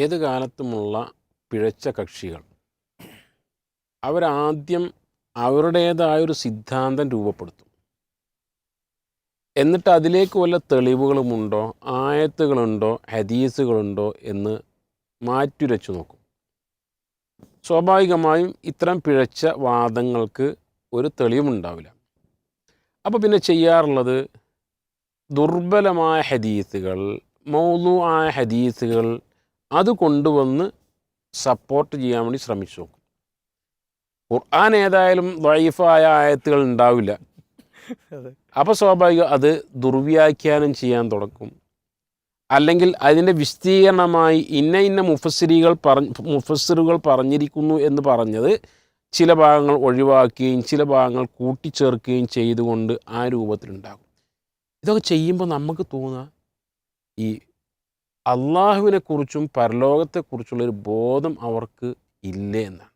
ഏത് കാലത്തുമുള്ള പിഴച്ച കക്ഷികൾ അവരാദ്യം അവരുടേതായൊരു സിദ്ധാന്തം രൂപപ്പെടുത്തും. എന്നിട്ട് അതിലേക്ക് വല്ല തെളിവുകളുമുണ്ടോ, ആയത്തുകളുണ്ടോ, ഹദീസുകളുണ്ടോ എന്ന് മാറ്റുരച്ചു നോക്കും. സ്വാഭാവികമായും ഇത്തരം പിഴച്ച വാദങ്ങൾക്ക് ഒരു തെളിവുണ്ടാവില്ല. അപ്പോൾ പിന്നെ ചെയ്യാറുള്ളത് ദുർബലമായ ഹദീസുകൾ, മൗദൂആയ ഹദീസുകൾ അത് കൊണ്ടുവന്ന് സപ്പോർട്ട് ചെയ്യാൻ വേണ്ടി ശ്രമിച്ചു നോക്കും. ഖുർആൻ ഏതായാലും ദഈഫായ ആയത്തുകൾ ഉണ്ടാവില്ല. അപ്പോൾ സ്വാഭാവികം അത് ദുർവ്യാഖ്യാനം ചെയ്യാൻ തുടങ്ങും. അല്ലെങ്കിൽ അതിൻ്റെ വിശദീകരണമായി ഇന്ന മുഫസ്സിറുകൾ പറഞ്ഞിരിക്കുന്നു എന്ന് പറഞ്ഞത് ചില ഭാഗങ്ങൾ ഒഴിവാക്കുകയും ചില ഭാഗങ്ങൾ കൂട്ടിച്ചേർക്കുകയും ചെയ്തുകൊണ്ട് ആ രൂപത്തിലുണ്ടാകും. ഇതൊക്കെ ചെയ്യുമ്പോൾ നമുക്ക് തോന്നുക ഈ അള്ളാഹുവിനെക്കുറിച്ചും പരലോകത്തെക്കുറിച്ചുള്ളൊരു ബോധം അവർക്ക് ഇല്ലേ എന്നാണ്.